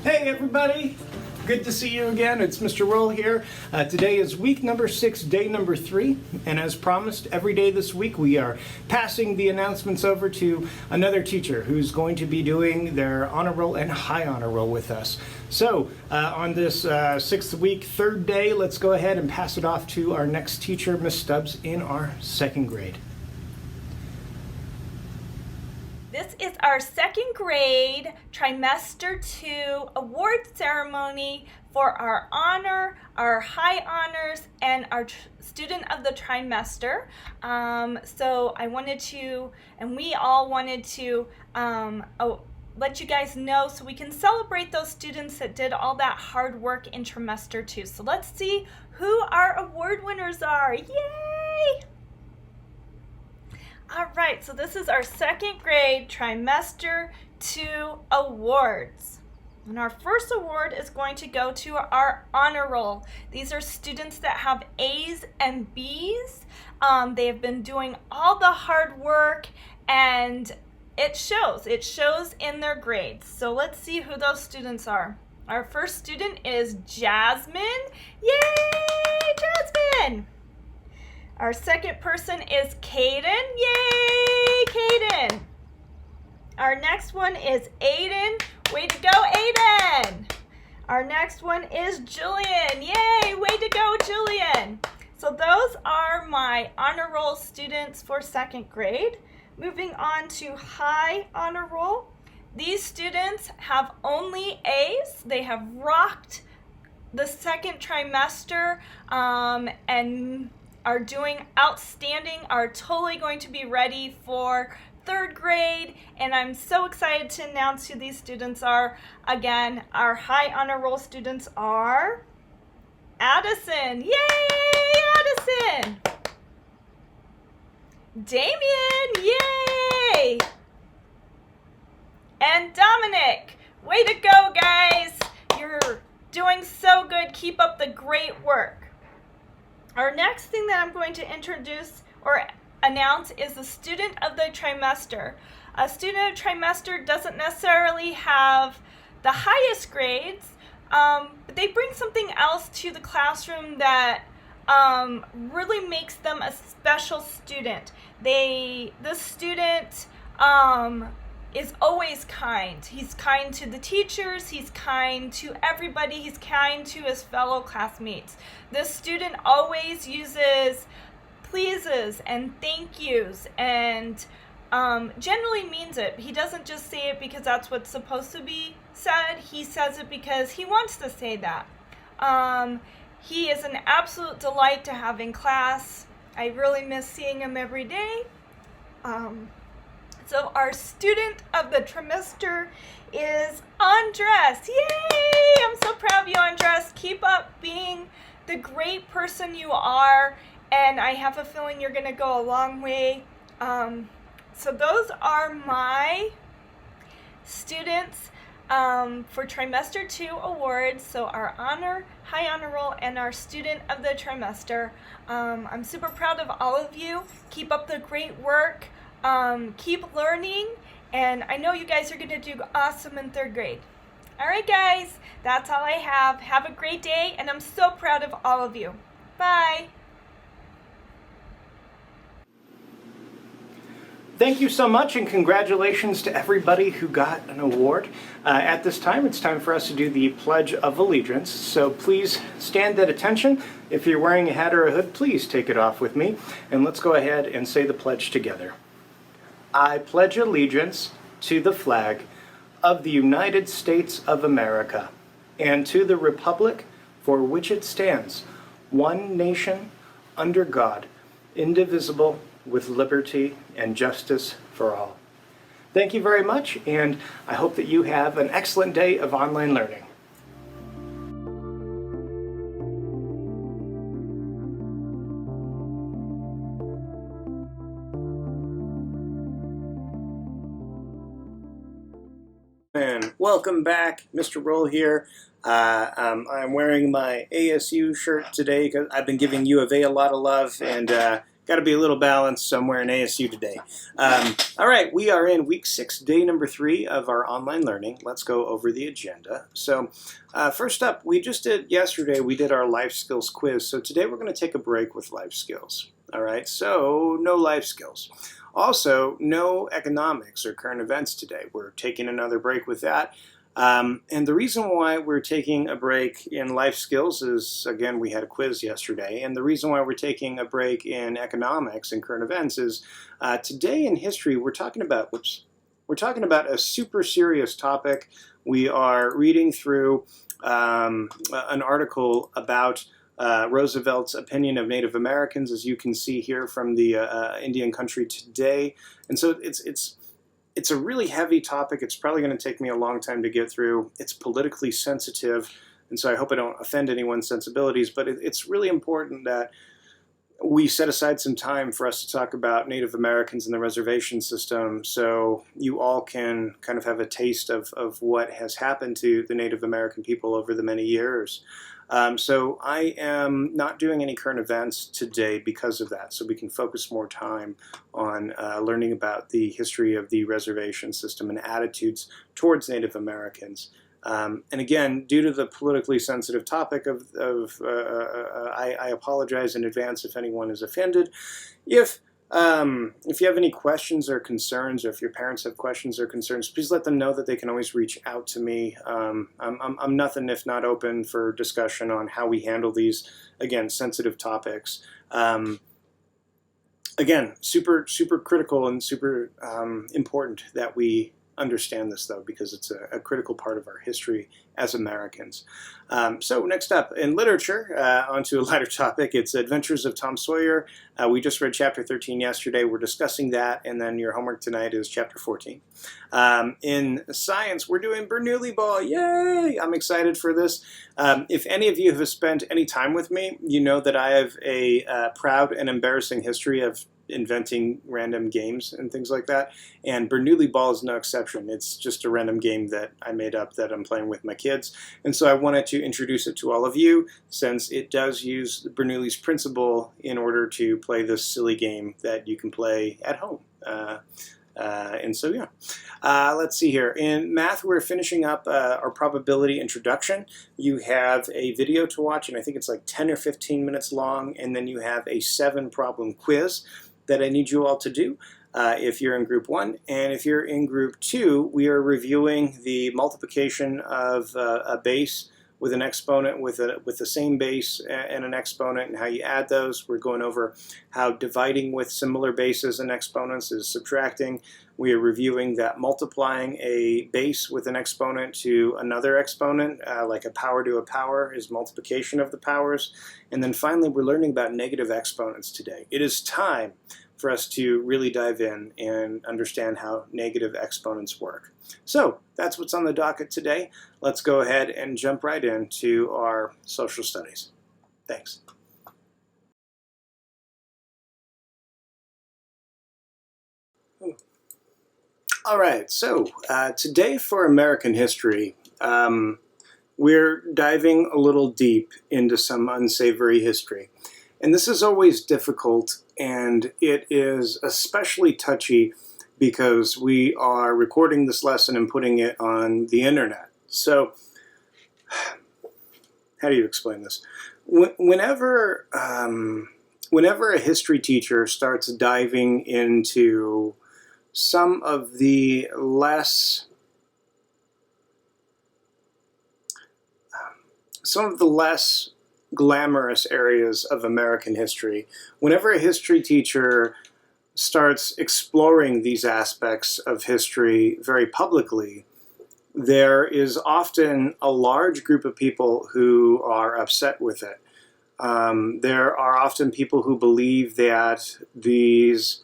Hey everybody! Good to see you again. It's Mr. Roll here. Today is week number 6, day number 3, and as promised, every day this week we are passing the announcements over to another teacher who's going to be doing their honor roll and high honor roll with us. So on this 6th week, 3rd day, let's go ahead and pass it off to our next teacher, Miss Stubbs, in our 2nd grade. This is our 2nd grade trimester 2 award ceremony for our honor, our high honors, and our student of the trimester. So I wanted to, and we all wanted to let you guys know so we can celebrate those students that did all that hard work in trimester 2. So let's see who our award winners are. Yay! All right, so this is our 2nd grade trimester 2 awards. And our first award is going to go to our honor roll. These are students that have A's and B's. They have been doing all the hard work and it shows in their grades. So let's see who those students are. Our first student is Jasmine. Yay, Jasmine! Our second person is Kaden. Yay, Kaden! Our next one is Aiden. Way to go, Aiden! Our next one is Julian. Yay, way to go, Julian! So those are my honor roll students for 2nd grade. Moving on to high honor roll. These students have only A's. They have rocked the 2nd trimester and are doing outstanding, are totally going to be ready for 3rd grade, and I'm so excited to announce who these students are. Again, our high honor roll students are Addison. Yay, Addison! Damien, yay! And Dominic. Way to go, guys! You're doing so good. Keep up the great work. Our next thing that I'm going to introduce or announce is the student of the trimester. A student of trimester doesn't necessarily have the highest grades, but they bring something else to the classroom that really makes them a special student. This student is always kind. He's kind to the teachers, he's kind to everybody, he's kind to his fellow classmates. This student always uses pleases and thank yous and generally means it. He doesn't just say it because that's what's supposed to be said, he says it because he wants to say that. He is an absolute delight to have in class. I really miss seeing him every day. So our student of the trimester is Andres. Yay! I'm so proud of you, Andres. Keep up being the great person you are, and I have a feeling you're going to go a long way. So those are my students for trimester 2 awards. So our honor, high honor roll, and our student of the trimester. I'm super proud of all of you. Keep up the great work. Keep learning, and I know you guys are going to do awesome in 3rd grade. All right, guys, that's all I have. Have a great day, and I'm so proud of all of you. Bye. Thank you so much, and congratulations to everybody who got an award. At this time, it's time for us to do the Pledge of Allegiance, so please stand at attention. If you're wearing a hat or a hood, please take it off with me, and let's go ahead and say the pledge together. I pledge allegiance to the flag of the United States of America and to the republic for which it stands, one nation, under God, indivisible, with liberty and justice for all. Thank you very much, and I hope that you have an excellent day of online learning. And welcome back, Mr. Roll here. I'm wearing my ASU shirt today because I've been giving U of A a lot of love, and got to be a little balanced somewhere in ASU today. All right, we are in week 6, day number 3 of our online learning. Let's go over the agenda. So first up, we just did yesterday, we did our life skills quiz. So today we're going to take a break with life skills. All right, so no life skills. Also, no economics or current events today. We're taking another break with that. And the reason why we're taking a break in life skills is, again, we had a quiz yesterday. And the reason why we're taking a break in economics and current events is today in history, we're talking about a super serious topic. We are reading through an article about Roosevelt's opinion of Native Americans, as you can see here from the Indian Country Today. And so it's a really heavy topic. It's probably going to take me a long time to get through. It's politically sensitive, and so I hope I don't offend anyone's sensibilities, but it's really important that we set aside some time for us to talk about Native Americans and the reservation system so you all can kind of have a taste of what has happened to the Native American people over the many years. So I am not doing any current events today because of that, so we can focus more time on learning about the history of the reservation system and attitudes towards Native Americans. And again, due to the politically sensitive topic I apologize in advance if anyone is offended. If you have any questions or concerns, or if your parents have questions or concerns, please let them know that they can always reach out to me. I'm nothing if not open for discussion on how we handle these, again, sensitive topics. Again, super critical and super important that we understand this, though, because it's a critical part of our history as Americans. So next up, in literature, onto a lighter topic, it's Adventures of Tom Sawyer. We just read chapter 13 yesterday. We're discussing that, and then your homework tonight is chapter 14. In science, we're doing Bernoulli Ball. Yay! I'm excited for this. If any of you have spent any time with me, you know that I have a proud and embarrassing history of inventing random games and things like that, and Bernoulli Ball is no exception. It's just a random game that I made up that I'm playing with my kids, and so I wanted to introduce it to all of you since it does use Bernoulli's principle in order to play this silly game that you can play at home. And so, yeah. Let's see here. In math, we're finishing up our probability introduction. You have a video to watch, and I think it's like 10 or 15 minutes long, and then you have a 7-problem quiz that I need you all to do if you're in group 1. And if you're in group 2, we are reviewing the multiplication of a base with an exponent with the same base and an exponent and how you add those. We're going over how dividing with similar bases and exponents is subtracting. We are reviewing that multiplying a base with an exponent to another exponent, like a power to a power, is multiplication of the powers. And then finally, we're learning about negative exponents today. It is time for us to really dive in and understand how negative exponents work. So that's what's on the docket today. Let's go ahead and jump right into our social studies. Thanks. All right, so today for American history, we're diving a little deep into some unsavory history. And this is always difficult, and it is especially touchy because we are recording this lesson and putting it on the internet. So, how do you explain this? Whenever a history teacher starts diving into some of the less glamorous areas of American history, whenever a history teacher starts exploring these aspects of history very publicly, there is often a large group of people who are upset with it. There are often people who believe that these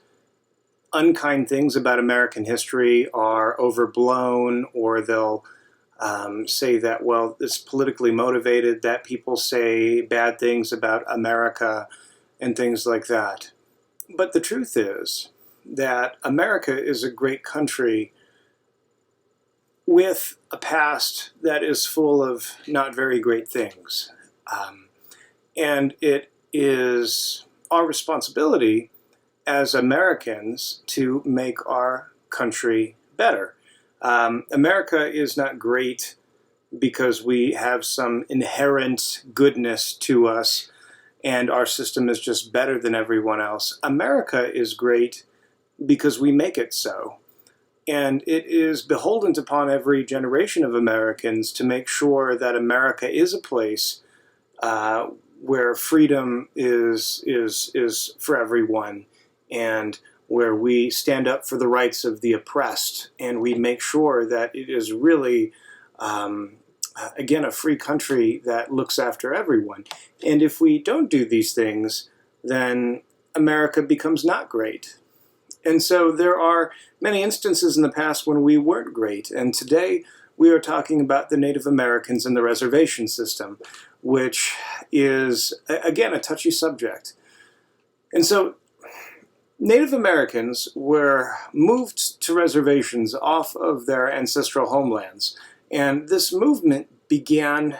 unkind things about American history are overblown, or they'll say that, well, it's politically motivated, that people say bad things about America and things like that. But the truth is that America is a great country with a past that is full of not very great things. And it is our responsibility as Americans to make our country better. America is not great because we have some inherent goodness to us and our system is just better than everyone else. America is great because we make it so. And it is beholden upon every generation of Americans to make sure that America is a place where freedom is for everyone, and where we stand up for the rights of the oppressed, and we make sure that it is really, again, a free country that looks after everyone. And if we don't do these things, then America becomes not great. And so there are many instances in the past when we weren't great. And today we are talking about the Native Americans and the reservation system, which is, again, a touchy subject. And so Native Americans were moved to reservations off of their ancestral homelands. And this movement began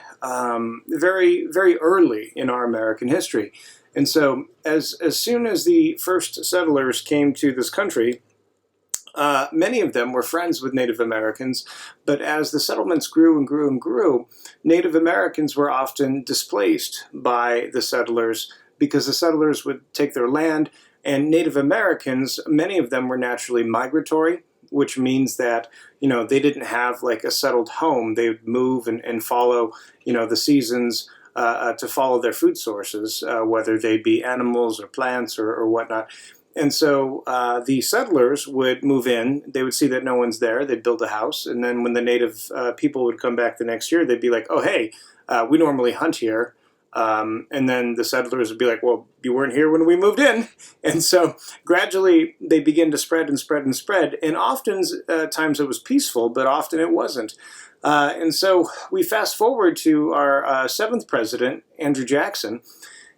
very, very early in our American history. And so as soon as the first settlers came to this country, many of them were friends with Native Americans, but as the settlements grew and grew and grew, Native Americans were often displaced by the settlers because the settlers would take their land, and Native Americans, many of them were naturally migratory, which means that, you know, they didn't have like a settled home. They would move and follow, you know, the seasons to follow their food sources, whether they be animals or plants or whatnot. And so the settlers would move in, they would see that no one's there, they'd build a house, and then when the native people would come back the next year, they'd be like, oh, hey, we normally hunt here. And then the settlers would be like, well, you weren't here when we moved in. And so gradually they begin to spread and spread and spread. And often times it was peaceful, but often it wasn't. And so we fast forward to our seventh president, Andrew Jackson.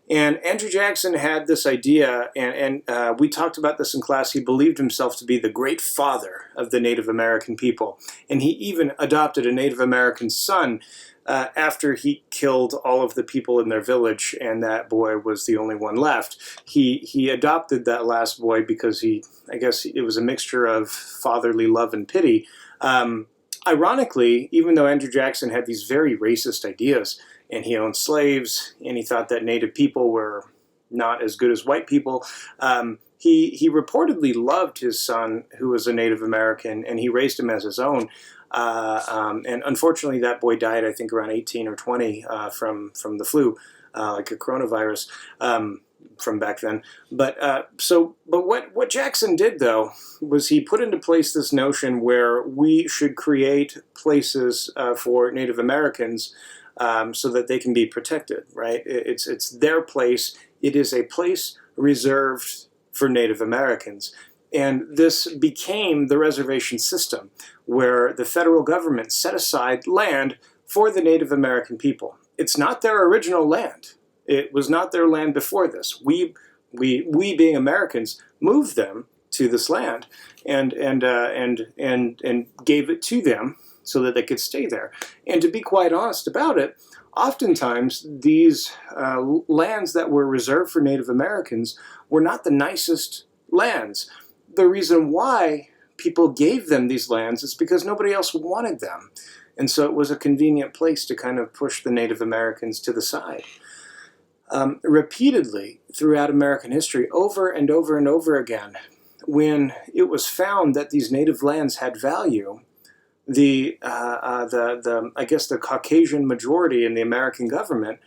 And Andrew Jackson had this idea, and we talked about this in class. He believed himself to be the great father of the Native American people. And he even adopted a Native American son after he killed all of the people in their village, and that boy was the only one left. He adopted that last boy because I guess it was a mixture of fatherly love and pity. Ironically, even though Andrew Jackson had these very racist ideas, and he owned slaves, and he thought that Native people were not as good as white people, he reportedly loved his son, who was a Native American, and he raised him as his own. And unfortunately, that boy died, I think, around 18 or 20 from the flu, like a coronavirus from back then. But what Jackson did, though, was he put into place this notion where we should create places for Native Americans so that they can be protected, right? It's their place. It is a place reserved for Native Americans. And this became the reservation system, where the federal government set aside land for the Native American people. It's not their original land. It was not their land before this. We being Americans, moved them to this land and gave it to them so that they could stay there. And to be quite honest about it, oftentimes these lands that were reserved for Native Americans were not the nicest lands. The reason why people gave them these lands is because nobody else wanted them. And so it was a convenient place to kind of push the Native Americans to the side. Repeatedly throughout American history, over and over and over again, when it was found that these native lands had value, I guess the Caucasian majority in the American government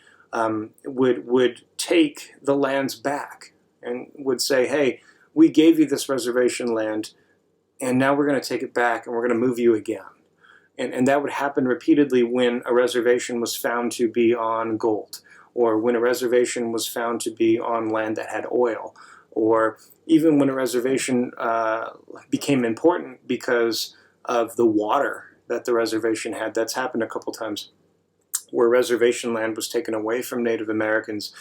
would take the lands back and would say, hey, we gave you this reservation land, and now we're going to take it back and we're going to move you again. And that would happen repeatedly when a reservation was found to be on gold, or when a reservation was found to be on land that had oil, or even when a reservation became important because of the water that the reservation had. That's happened a couple times, where reservation land was taken away from Native Americans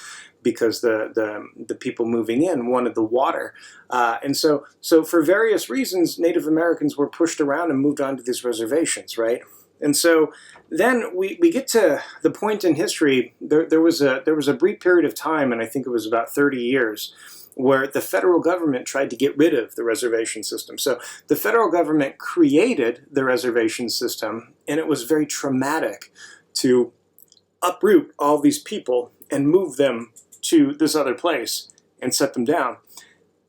because the people moving in wanted the water. And so for various reasons, Native Americans were pushed around and moved onto these reservations, right? And so then we get to the point in history, there was a brief period of time, and I think it was about 30 years, where the federal government tried to get rid of the reservation system. So the federal government created the reservation system, and it was very traumatic to uproot all these people and move them to this other place and set them down.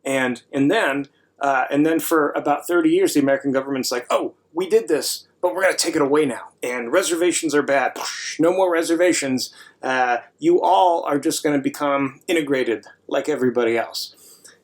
And then for about 30 years, the American government's like, oh, we did this, but we're going to take it away now. And reservations are bad. No more reservations. You all are just going to become integrated like everybody else.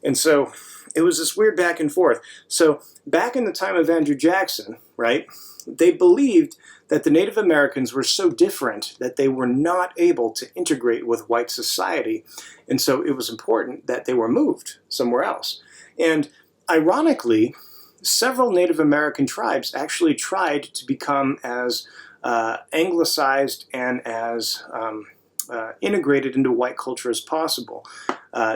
And so it was this weird back and forth. So back in the time of Andrew Jackson, right, they believed that the Native Americans were so different that they were not able to integrate with white society. And so it was important that they were moved somewhere else. And ironically, several Native American tribes actually tried to become as anglicized and as integrated into white culture as possible.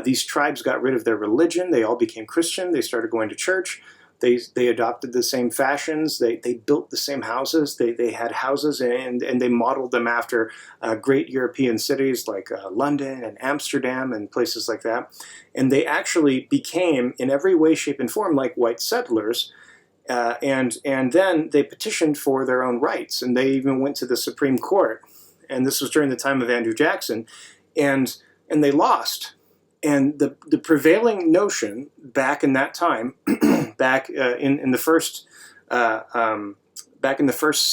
These tribes got rid of their religion. They all became Christian. They started going to church. They adopted the same fashions. They built the same houses. They had houses and they modeled them after great European cities like London and Amsterdam and places like that. And they actually became, in every way, shape, and form, like white settlers. And then they petitioned for their own rights. And they even went to the Supreme Court. And this was during the time of Andrew Jackson. And they lost. And the prevailing notion back in that time, back in the first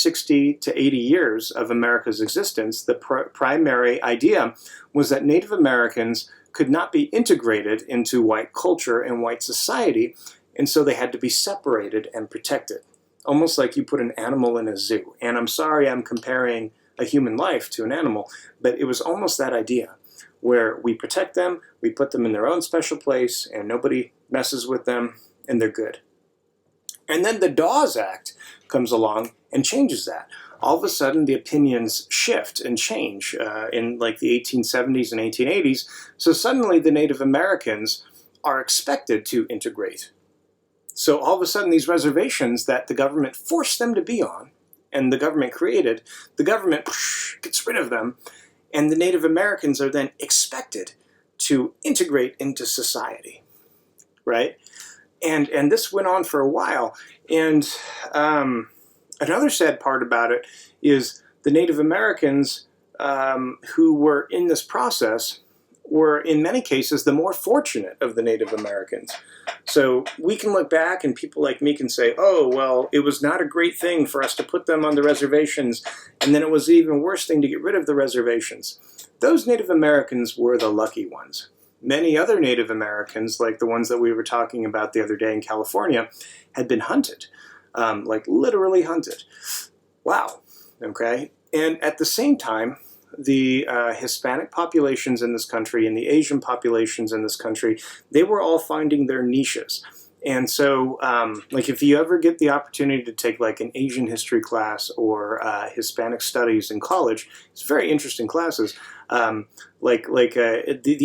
60 to 80 years of America's existence, the primary idea was that Native Americans could not be integrated into white culture and white society, and so they had to be separated and protected, almost like you put an animal in a zoo. And I'm sorry I'm comparing a human life to an animal, but it was almost that idea, where we protect them, we put them in their own special place, and nobody messes with them, and they're good. And then the Dawes Act comes along and changes that. All of a sudden, the opinions shift and change in like the 1870s and 1880s. So suddenly the Native Americans are expected to integrate. So all of a sudden, these reservations that the government forced them to be on, and the government created, the government gets rid of them, and the Native Americans are then expected to integrate into society, right? And this went on for a while. And another sad part about it is the Native Americans who were in this process were, in many cases, the more fortunate of the Native Americans. So we can look back and people like me can say, oh, well, it was not a great thing for us to put them on the reservations, and then it was an even worse thing to get rid of the reservations. Those Native Americans were the lucky ones. Many other Native Americans, like the ones that we were talking about the other day in California, had been hunted, like literally hunted. Wow, okay? And at the same time, the Hispanic populations in this country and the Asian populations in this country, they were all finding their niches. And so, like, if you ever get the opportunity to take like an Asian history class or Hispanic studies in college, it's very interesting classes. The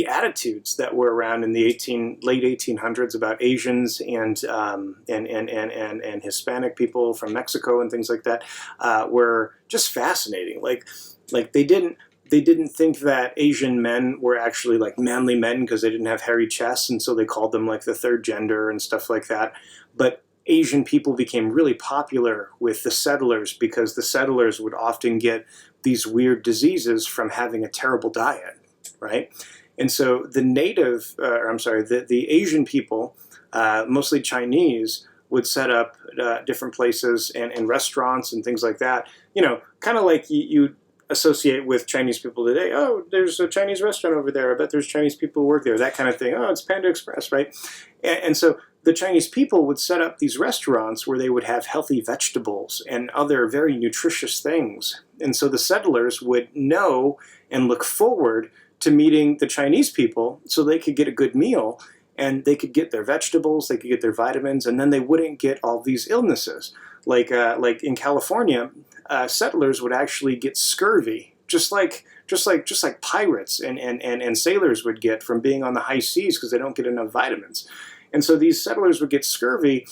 attitudes that were around in the late 1800s about Asians and Hispanic people from Mexico and things like that were just fascinating. Like they didn't think that Asian men were actually like manly men because they didn't have hairy chests, and so they called them like the third gender and stuff like that. But Asian people became really popular with the settlers because the settlers would often get these weird diseases from having a terrible diet, right? And so the Asian people, mostly Chinese, would set up different places and restaurants and things like that. You know, kind of like you associate with Chinese people today. Oh, there's a Chinese restaurant over there. I bet there's Chinese people who work there. That kind of thing. Oh, it's Panda Express, right? And so the Chinese people would set up these restaurants where they would have healthy vegetables and other very nutritious things. And so the settlers would know and look forward to meeting the Chinese people so they could get a good meal and they could get their vegetables, they could get their vitamins, and then they wouldn't get all these illnesses. Like in California, settlers would actually get scurvy, just like pirates and sailors would get from being on the high seas because they don't get enough vitamins. And so these settlers would get scurvy,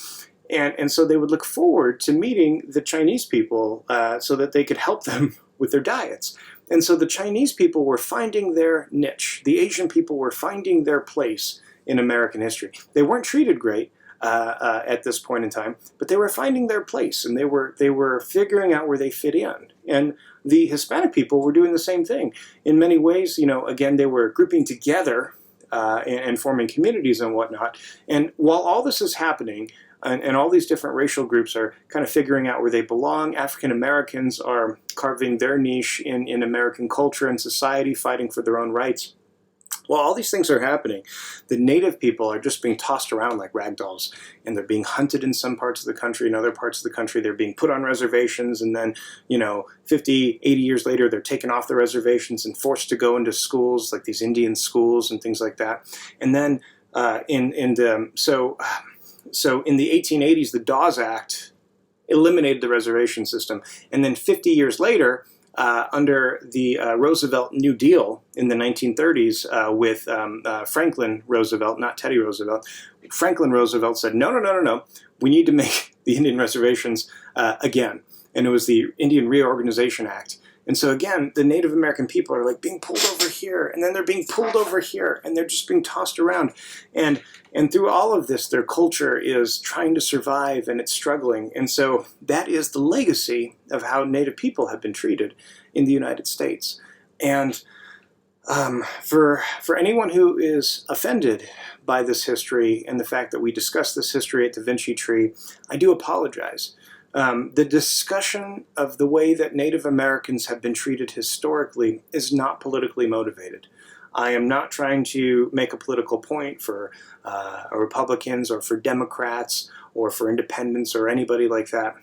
and so they would look forward to meeting the Chinese people so that they could help them with their diets. And so the Chinese people were finding their niche. The Asian people were finding their place in American history. They weren't treated great at this point in time, but they were finding their place, and they were figuring out where they fit in. And the Hispanic people were doing the same thing. In many ways, again, they were grouping together and forming communities and whatnot. And while all this is happening, and all these different racial groups are kind of figuring out where they belong, African Americans are carving their niche in American culture and society, fighting for their own rights. While all these things are happening, the native people are just being tossed around like rag dolls, and they're being hunted in some parts of the country. In other parts of the country, they're being put on reservations, and then, 50, 80 years later, they're taken off the reservations and forced to go into schools, like these Indian schools and things like that. And then so in the 1880s, the Dawes Act eliminated the reservation system. And then 50 years later, under the Roosevelt New Deal in the 1930s with Franklin Roosevelt, not Teddy Roosevelt, Franklin Roosevelt said, no, we need to make the Indian reservations again. And it was the Indian Reorganization Act. And so again, the Native American people are like being pulled over here, and then they're being pulled over here, and they're just being tossed around. And through all of this, their culture is trying to survive, and it's struggling. And so that is the legacy of how Native people have been treated in the United States. And for anyone who is offended by this history and the fact that we discuss this history at the Vinci Tree, I do apologize. The discussion of the way that Native Americans have been treated historically is not politically motivated. I am not trying to make a political point for Republicans or for Democrats or for independents or anybody like that.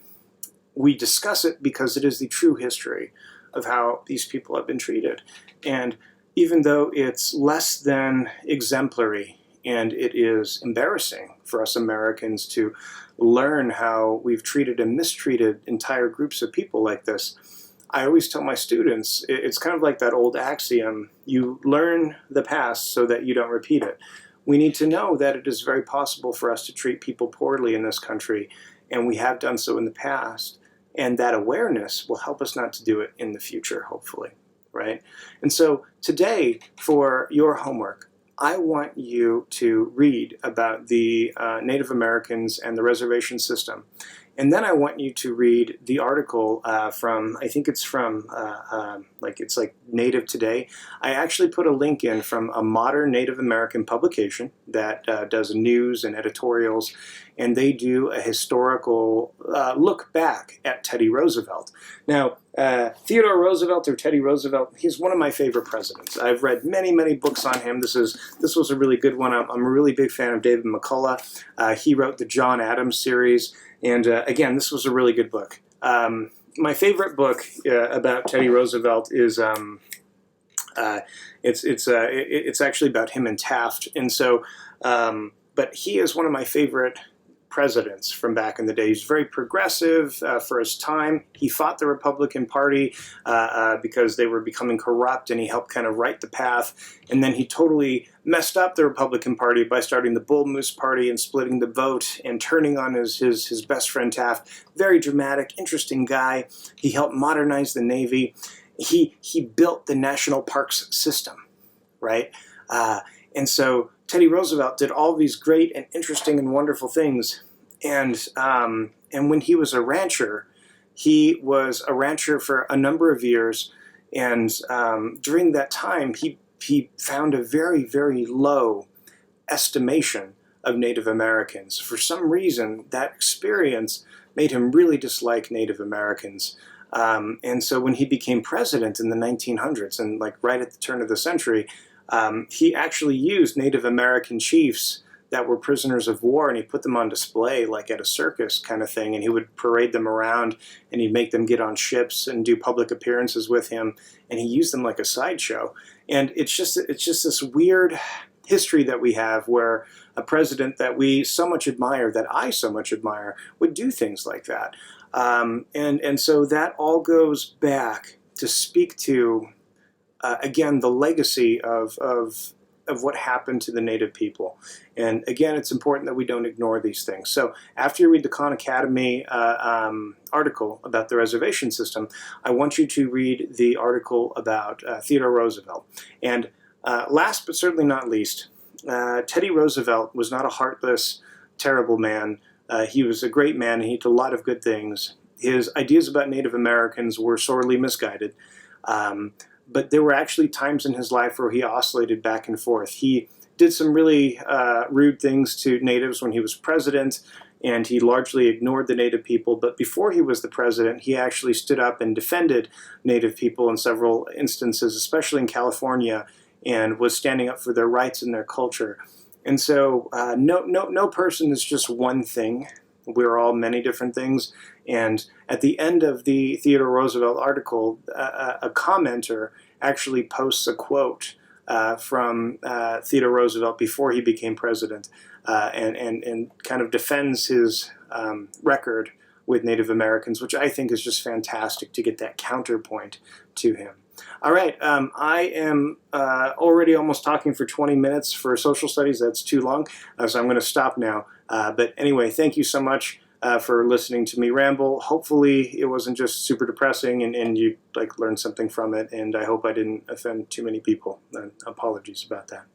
We discuss it because it is the true history of how these people have been treated. And even though it's less than exemplary and it is embarrassing for us Americans to learn how we've treated and mistreated entire groups of people like this, I always tell my students, it's kind of like that old axiom, you learn the past so that you don't repeat it. We need to know that it is very possible for us to treat people poorly in this country, and we have done so in the past, and that awareness will help us not to do it in the future, hopefully, right? And so today, for your homework, I want you to read about the Native Americans and the reservation system. And then I want you to read the article from, I think it's from, it's like Native Today. I actually put a link in from a modern Native American publication that does news and editorials, and they do a historical look back at Teddy Roosevelt. Now, Theodore Roosevelt, or Teddy Roosevelt, he's one of my favorite presidents. I've read many, many books on him. This was a really good one. I'm a really big fan of David McCullough. He wrote the John Adams series. And again, this was a really good book. My favorite book about Teddy Roosevelt is it's actually about him and Taft. And so, but he is one of my favorite presidents from back in the day. He's very progressive for his time. He fought the Republican Party because they were becoming corrupt, and he helped kind of right the path. And then he totally messed up the Republican Party by starting the Bull Moose Party and splitting the vote and turning on his best friend Taft. Very dramatic, interesting guy. He helped modernize the Navy. He built the national parks system, right? And so Teddy Roosevelt did all these great and interesting and wonderful things. And when he was a rancher for a number of years. And during that time, he found a very, very low estimation of Native Americans. For some reason, that experience made him really dislike Native Americans. And so when he became president in the 1900s, and like right at the turn of the century, he actually used Native American chiefs that were prisoners of war, and he put them on display like at a circus kind of thing, and he would parade them around, and he'd make them get on ships and do public appearances with him, and he used them like a sideshow. And it's just this weird history that we have where a president that we so much admire, that I so much admire, would do things like that. And so that all goes back to speak to again, the legacy of what happened to the Native people. And again, it's important that we don't ignore these things. So after you read the Khan Academy article about the reservation system, I want you to read the article about Theodore Roosevelt. And last but certainly not least, Teddy Roosevelt was not a heartless, terrible man. He was a great man, and he did a lot of good things. His ideas about Native Americans were sorely misguided. But there were actually times in his life where he oscillated back and forth. He did some really rude things to natives when he was president, and he largely ignored the native people. But before he was the president, he actually stood up and defended native people in several instances, especially in California, and was standing up for their rights and their culture. And so no person is just one thing. We're all many different things. And at the end of the Theodore Roosevelt article, a commenter actually posts a quote from Theodore Roosevelt before he became president, and kind of defends his record with Native Americans, which I think is just fantastic to get that counterpoint to him. All right, I am already almost talking for 20 minutes for social studies. That's too long, so I'm going to stop now. But anyway, thank you so much for listening to me ramble. Hopefully it wasn't just super depressing and you learned something from it, and I hope I didn't offend too many people. Apologies about that.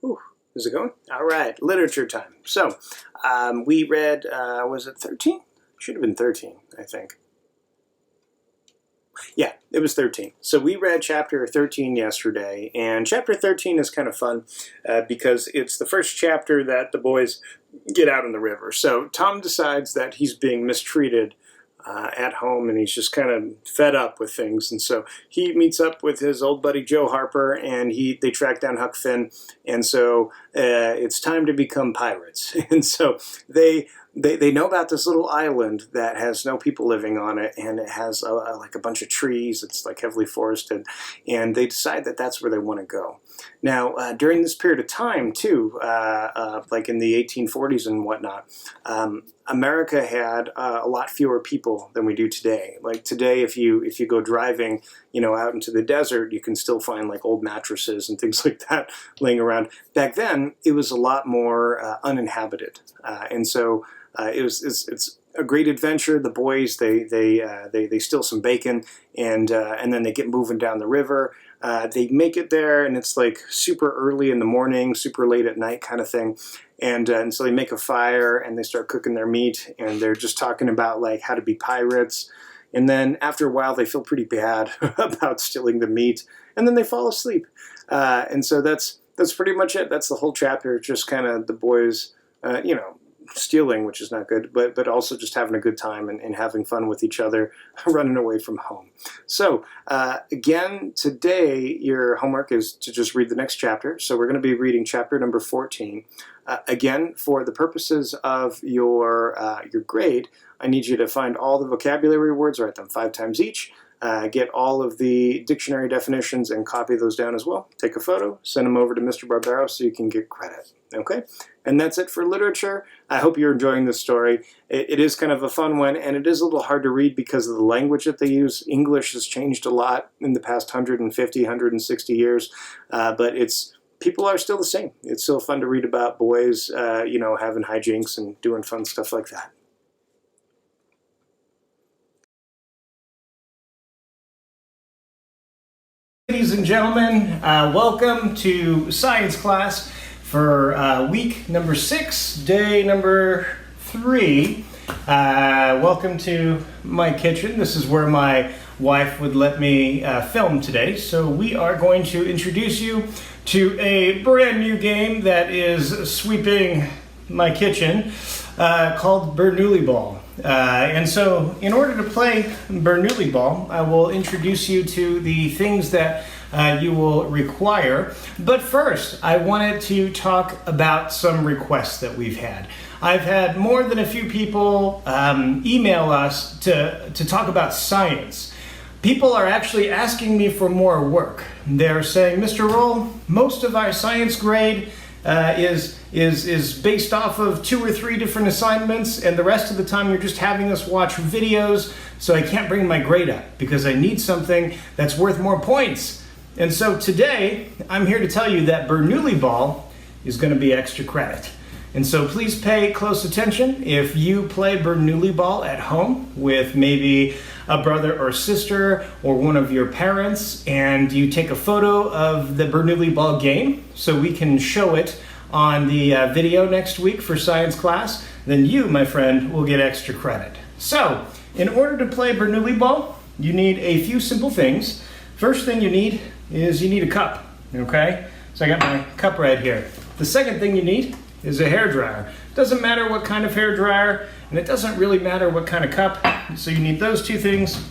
Ooh, is it going? All right, literature time. So we read, was it 13? Should have been 13, I think. Yeah, it was 13. So we read chapter 13 yesterday, and chapter 13 is kind of fun because it's the first chapter that the boys get out on the river. So Tom decides that he's being mistreated at home, and he's just kind of fed up with things. And so he meets up with his old buddy Joe Harper, and they track down Huck Finn. And so it's time to become pirates. And so they know about this little island that has no people living on it, and it has like a bunch of trees. It's like heavily forested, and they decide that that's where they want to go. Now, during this period of time, too, like in the 1840s and whatnot, America had a lot fewer people than we do today. Like today, if you go driving, out into the desert, you can still find like old mattresses and things like that laying around. Back then, it was a lot more uninhabited, and so it's a great adventure. The boys they steal some bacon, and then they get moving down the river. They make it there, and it's like super early in the morning, super late at night kind of thing. And so they make a fire, and they start cooking their meat, and they're just talking about like how to be pirates. And then after a while, they feel pretty bad about stealing the meat, and then they fall asleep. And so that's pretty much it. That's the whole chapter. Just kind of the boys, stealing, which is not good, but also just having a good time and having fun with each other, running away from home. So again, today your homework is to just read the next chapter. So we're going to be reading chapter number 14. Again, for the purposes of your grade, I need you to find all the vocabulary words, write them 5 times each, get all of the dictionary definitions and copy those down as well. Take a photo, send them over to Mr. Barbero so you can get credit. Okay? And that's it for literature. I hope you're enjoying this story. It is kind of a fun one, and it is a little hard to read because of the language that they use. English has changed a lot in the past 150, 160 years, but people are still the same. It's still fun to read about boys, having hijinks and doing fun stuff like that. Ladies and gentlemen, welcome to science class for week number 6, day number 3. Welcome to my kitchen. This is where my wife would let me film today. So we are going to introduce you to a brand new game that is sweeping my kitchen called Bernoulli Ball. And so in order to play Bernoulli Ball, I will introduce you to the things that you will require. But first, I wanted to talk about some requests that we've had. I've had more than a few people email us to talk about science. People are actually asking me for more work. They're saying, Mr. Roll, most of our science grade is based off of 2 or 3 different assignments, and the rest of the time you're just having us watch videos, so I can't bring my grade up because I need something that's worth more points. And so today, I'm here to tell you that Bernoulli Ball is going to be extra credit. And so please pay close attention. If you play Bernoulli Ball at home with maybe a brother or sister or one of your parents and you take a photo of the Bernoulli ball game so we can show it on the video next week for science class, then you, my friend, will get extra credit. So, in order to play Bernoulli ball, you need a few simple things. First thing you need is a cup, okay? So I got my cup right here. The second thing you need is a hairdryer. Doesn't matter what kind of hairdryer, and it doesn't really matter what kind of cup, so you need those two things.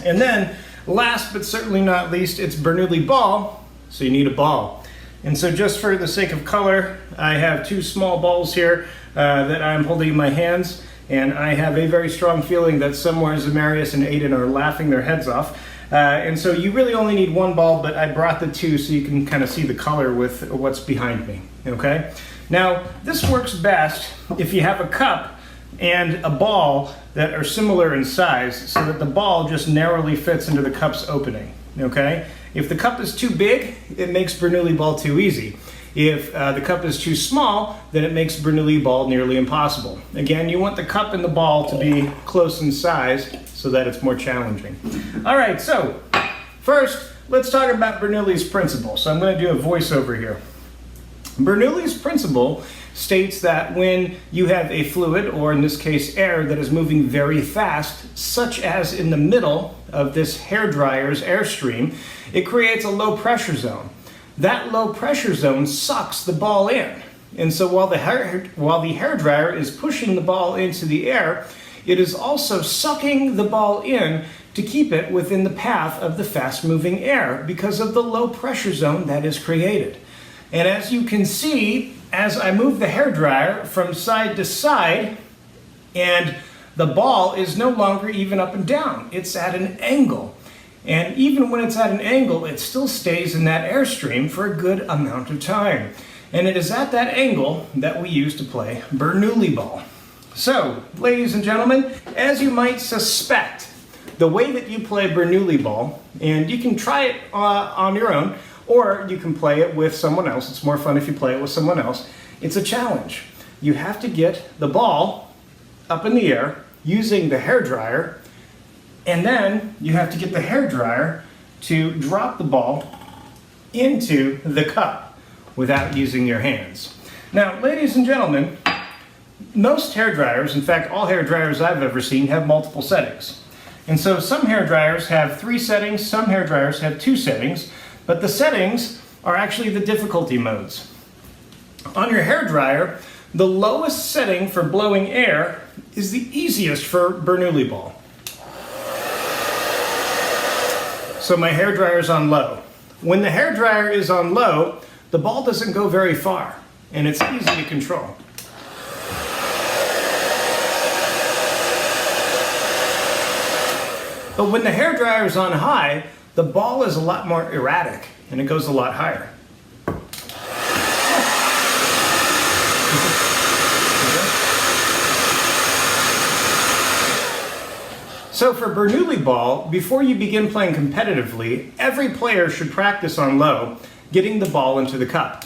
And then, last but certainly not least, it's Bernoulli ball, so you need a ball. And so just for the sake of color, I have two small balls here that I'm holding in my hands, and I have a very strong feeling that somewhere Zamarius and Aiden are laughing their heads off. And so you really only need one ball, but I brought the two so you can kind of see the color with what's behind me, okay? Now, this works best if you have a cup and a ball that are similar in size so that the ball just narrowly fits into the cup's opening, okay? If the cup is too big, it makes Bernoulli ball too easy. If the cup is too small, then it makes Bernoulli ball nearly impossible. Again, you want the cup and the ball to be close in size so that it's more challenging. All right, so first, let's talk about Bernoulli's principle. So I'm going to do a voiceover here. Bernoulli's principle states that when you have a fluid, or in this case air, that is moving very fast, such as in the middle of this hairdryer's airstream, it creates a low pressure zone. That low pressure zone sucks the ball in. And so while the hairdryer is pushing the ball into the air, it is also sucking the ball in to keep it within the path of the fast-moving air because of the low pressure zone that is created. And as you can see, as I move the hairdryer from side to side, and the ball is no longer even up and down, it's at an angle. And even when it's at an angle, it still stays in that airstream for a good amount of time. And it is at that angle that we use to play Bernoulli ball. So, ladies and gentlemen, as you might suspect, the way that you play Bernoulli ball, and you can try it on your own, or you can play it with someone else. It's more fun if you play it with someone else. It's a challenge. You have to get the ball up in the air using the hairdryer, and then you have to get the hairdryer to drop the ball into the cup without using your hands. Now, ladies and gentlemen, most hairdryers, in fact all hairdryers I've ever seen, have multiple settings. And so some hairdryers have 3 settings, some hairdryers have 2 settings, but the settings are actually the difficulty modes. On your hairdryer, the lowest setting for blowing air is the easiest for Bernoulli ball. So my hairdryer is on low. When the hairdryer is on low, the ball doesn't go very far, and it's easy to control. But when the hairdryer is on high, the ball is a lot more erratic, and it goes a lot higher. So for Bernoulli ball, before you begin playing competitively, every player should practice on low, getting the ball into the cup.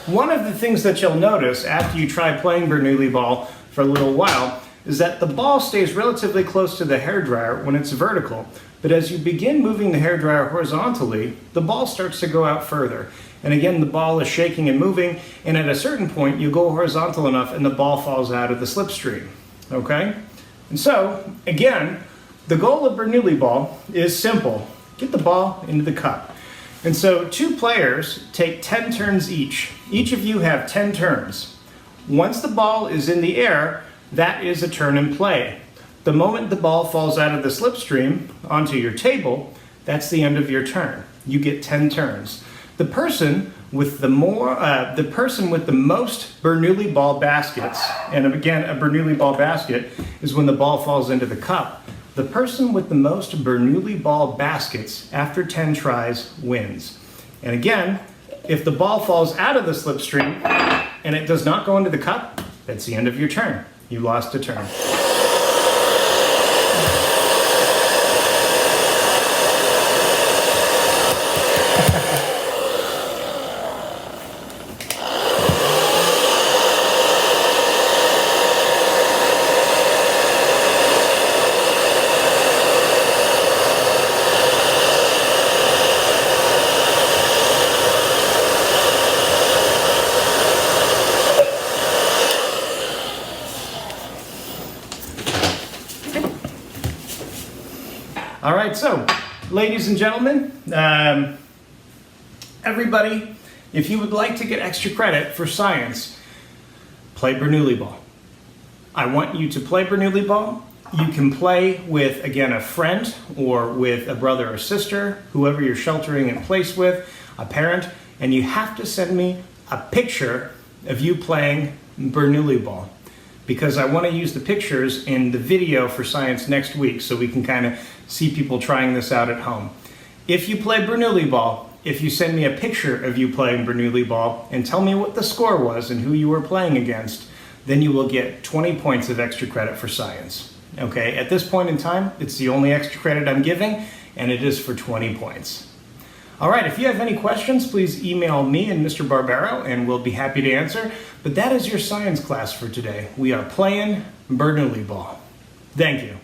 One of the things that you'll notice after you try playing Bernoulli ball for a little while is that the ball stays relatively close to the hairdryer when it's vertical, but as you begin moving the hairdryer horizontally, the ball starts to go out further. And again, the ball is shaking and moving, and at a certain point, you go horizontal enough and the ball falls out of the slipstream, okay? And so, again, the goal of Bernoulli ball is simple. Get the ball into the cup. And so 2 players take 10 turns each. Each of you have 10 turns. Once the ball is in the air, that is a turn in play. The moment the ball falls out of the slipstream onto your table, that's the end of your turn. You get 10 turns. The person with the most Bernoulli ball baskets, and again, a Bernoulli ball basket is when the ball falls into the cup. The person with the most Bernoulli ball baskets after 10 tries wins. And again, if the ball falls out of the slipstream and it does not go into the cup, that's the end of your turn. You lost a turn. right, so ladies and gentlemen, everybody, if you would like to get extra credit for science, play Bernoulli ball. I want you to play Bernoulli ball. You can play with, again, a friend or with a brother or sister, whoever you're sheltering in place with, a parent, and you have to send me a picture of you playing Bernoulli ball, because I want to use the pictures in the video for science next week so we can kind of see people trying this out at home. If you play Bernoulli ball, if you send me a picture of you playing Bernoulli ball and tell me what the score was and who you were playing against, then you will get 20 points of extra credit for science. Okay, at this point in time, it's the only extra credit I'm giving, and it is for 20 points. All right, if you have any questions, please email me and Mr. Barbero, and we'll be happy to answer. But that is your science class for today. We are playing Bernoulli ball. Thank you.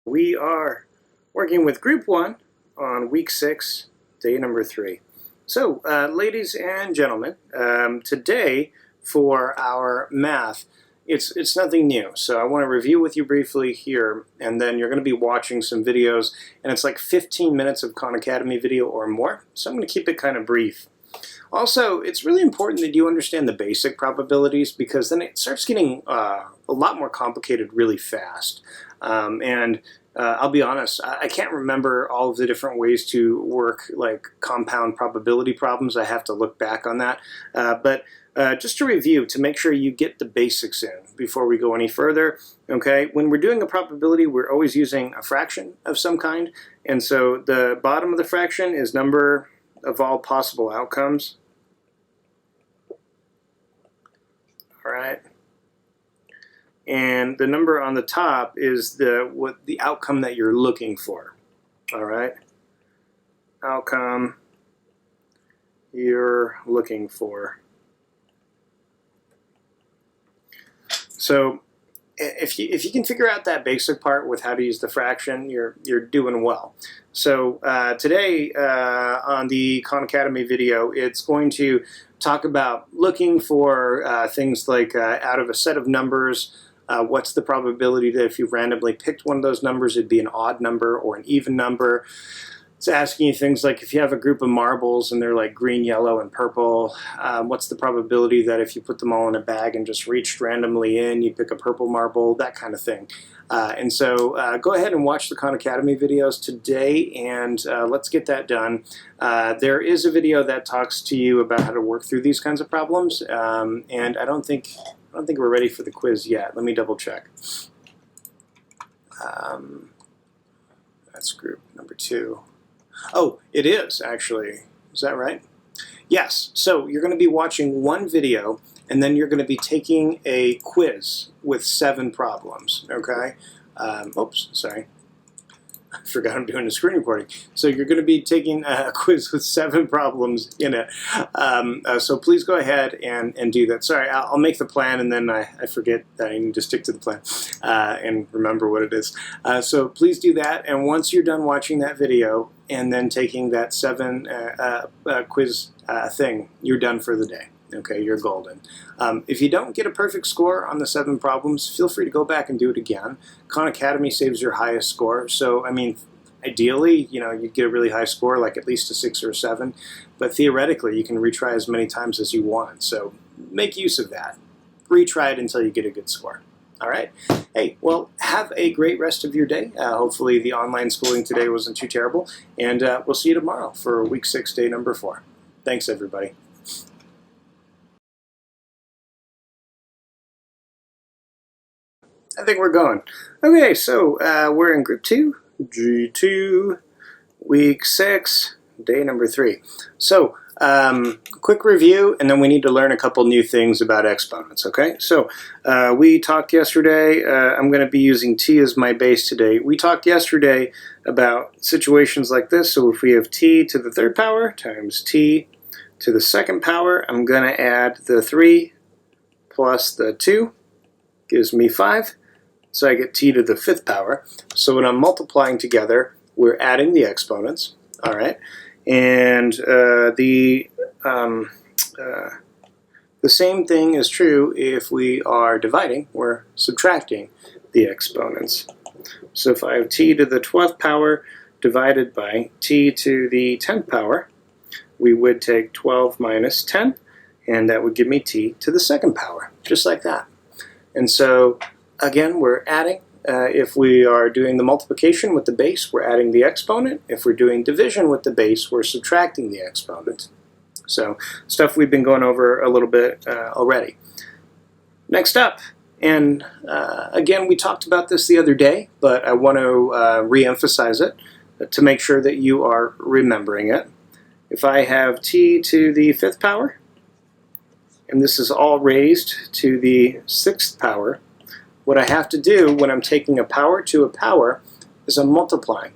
We are working with Group 1 on Week 6, Day number 3. So, ladies and gentlemen, today for our math, it's nothing new. So I want to review with you briefly here, and then you're going to be watching some videos, and it's like 15 minutes of Khan Academy video or more. So I'm going to keep it kind of brief. Also, it's really important that you understand the basic probabilities, because then it starts getting a lot more complicated really fast. I'll be honest, I can't remember all of the different ways to work like compound probability problems. I have to look back on that. But just to review, to make sure you get the basics in before we go any further, okay? When we're doing a probability, we're always using a fraction of some kind. And so the bottom of the fraction is number of all possible outcomes. All right. And the number on the top is the outcome that you're looking for. All right. Outcome you're looking for. So if you can figure out that basic part with how to use the fraction, you're doing well. So today on the Khan Academy video, it's going to talk about looking for things like out of a set of numbers, what's the probability that if you randomly picked one of those numbers, it'd be an odd number or an even number. It's asking you things like if you have a group of marbles and they're like green, yellow, and purple, what's the probability that if you put them all in a bag and just reached randomly in, you pick a purple marble, that kind of thing. And so go ahead and watch the Khan Academy videos today, and let's get that done. There is a video that talks to you about how to work through these kinds of problems, and I don't think we're ready for the quiz yet. Let me double check. That's group number 2. Oh, it is, actually. Is that right? Yes. So you're going to be watching one video, and then you're going to be taking a quiz with 7 problems, okay? Oops, sorry. I forgot I'm doing a screen recording. So you're going to be taking a quiz with 7 problems in it. So please go ahead and do that. Sorry, I'll make the plan, and then I forget that I need to stick to the plan and remember what it is. So please do that, and once you're done watching that video and then taking that 7 quiz thing, you're done for the day. Okay, you're golden. If you don't get a perfect score on the 7 problems, feel free to go back and do it again. Khan Academy saves your highest score, so I mean, ideally, you know, you'd get a really high score, like at least a 6 or a 7, but theoretically, you can retry as many times as you want, so make use of that. Retry it until you get a good score. All right? Hey, well, have a great rest of your day. Hopefully the online schooling today wasn't too terrible, and we'll see you tomorrow for Week 6, Day number 4. Thanks, everybody. I think we're going. Okay, so we're in Group 2, G2, Week 6, Day number 3. So, quick review, and then we need to learn a couple new things about exponents, okay? So, we talked yesterday, I'm going to be using t as my base today. We talked yesterday about situations like this. So if we have t to the 3rd power times t to the 2nd power, I'm going to add the 3 plus the 2, gives me 5. So I get t to the 5th power. So when I'm multiplying together, we're adding the exponents, all right? And the same thing is true if we are dividing. We're subtracting the exponents. So if I have t to the 12th power divided by t to the 10th power, we would take 12 minus 10, and that would give me t to the 2nd power, just like that. And so, again, we're adding. If we are doing the multiplication with the base, we're adding the exponent. If we're doing division with the base, we're subtracting the exponent. So, stuff we've been going over a little bit already. Next up, and again, we talked about this the other day, but I want to re-emphasize it to make sure that you are remembering it. If I have t to the 5th power, and this is all raised to the 6th power, what I have to do when I'm taking a power to a power is I'm multiplying.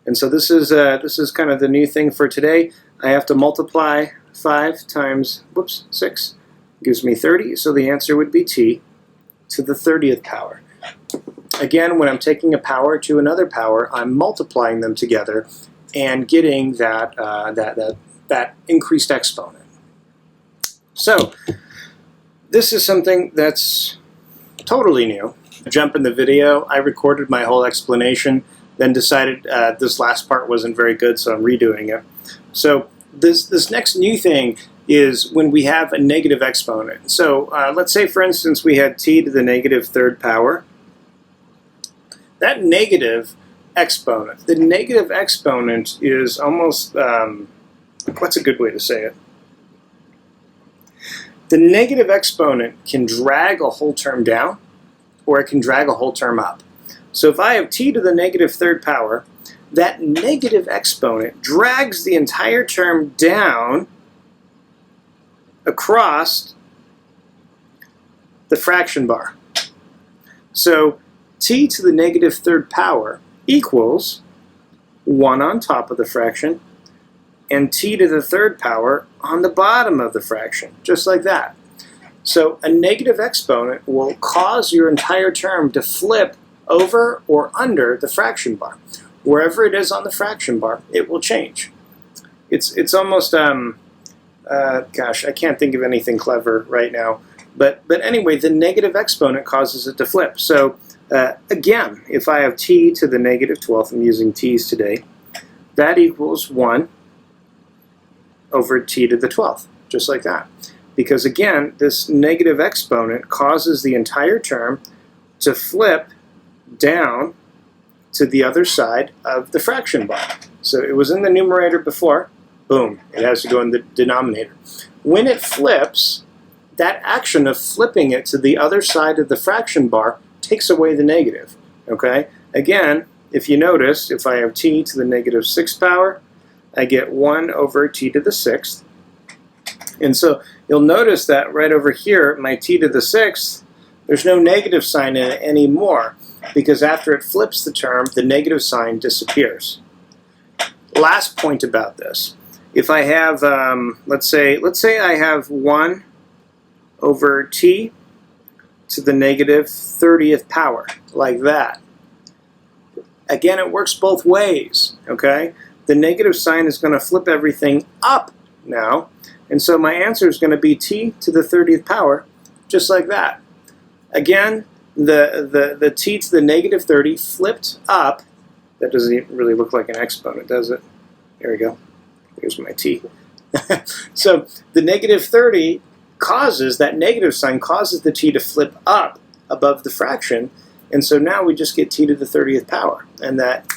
And so this is kind of the new thing for today. I have to multiply 5 times, 6, gives me 30, so the answer would be t to the 30th power. Again, when I'm taking a power to another power, I'm multiplying them together and getting that, that increased exponent. So, this is something that's totally new. Jump in the video, I recorded my whole explanation, then decided this last part wasn't very good, so I'm redoing it. So, this next new thing is when we have a negative exponent. So, let's say, for instance, we had t to the negative 3rd power. That negative exponent, the negative exponent is almost, what's a good way to say it? The negative exponent can drag a whole term down, or it can drag a whole term up. So if I have t to the negative 3rd power, that negative exponent drags the entire term down across the fraction bar. So t to the negative 3rd power equals 1 on top of the fraction and t to the 3rd power on the bottom of the fraction, just like that. So a negative exponent will cause your entire term to flip over or under the fraction bar. Wherever it is on the fraction bar, it will change. It's almost, gosh, I can't think of anything clever right now. But anyway, the negative exponent causes it to flip. So again, if I have t to the negative 12th, I'm using t's today, that equals 1 over t to the 12th, just like that. Because again, this negative exponent causes the entire term to flip down to the other side of the fraction bar. So it was in the numerator before, boom, it has to go in the denominator. When it flips, that action of flipping it to the other side of the fraction bar takes away the negative, okay? Again, if you notice, if I have t to the negative 6th power, I get 1 over t to the 6th. And so you'll notice that right over here, my t to the 6th, there's no negative sign in it anymore, because after it flips the term, the negative sign disappears. Last point about this. If I have, let's say I have 1 over t to the negative 30th power, like that. Again, it works both ways, okay? The negative sign is going to flip everything up now, and so my answer is going to be t to the 30th power, just like that. Again, the t to the negative 30 flipped up. That doesn't even really look like an exponent, does it? There we go. Here's my t. So the negative 30 causes, that negative sign causes the t to flip up above the fraction, and so now we just get t to the 30th power, and that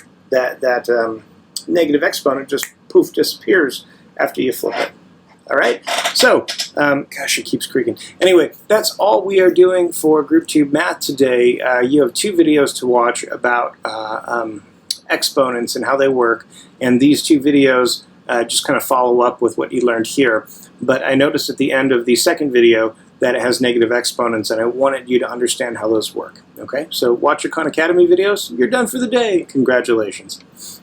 negative exponent just poof disappears after you flip it. All right, so gosh, it keeps creaking. Anyway, that's all we are doing for Group 2 Math today. You have 2 videos to watch about exponents and how they work, and these 2 videos just kind of follow up with what you learned here. But I noticed at the end of the second video that it has negative exponents, and I wanted you to understand how those work. Okay, so watch your Khan Academy videos. You're done for the day. Congratulations.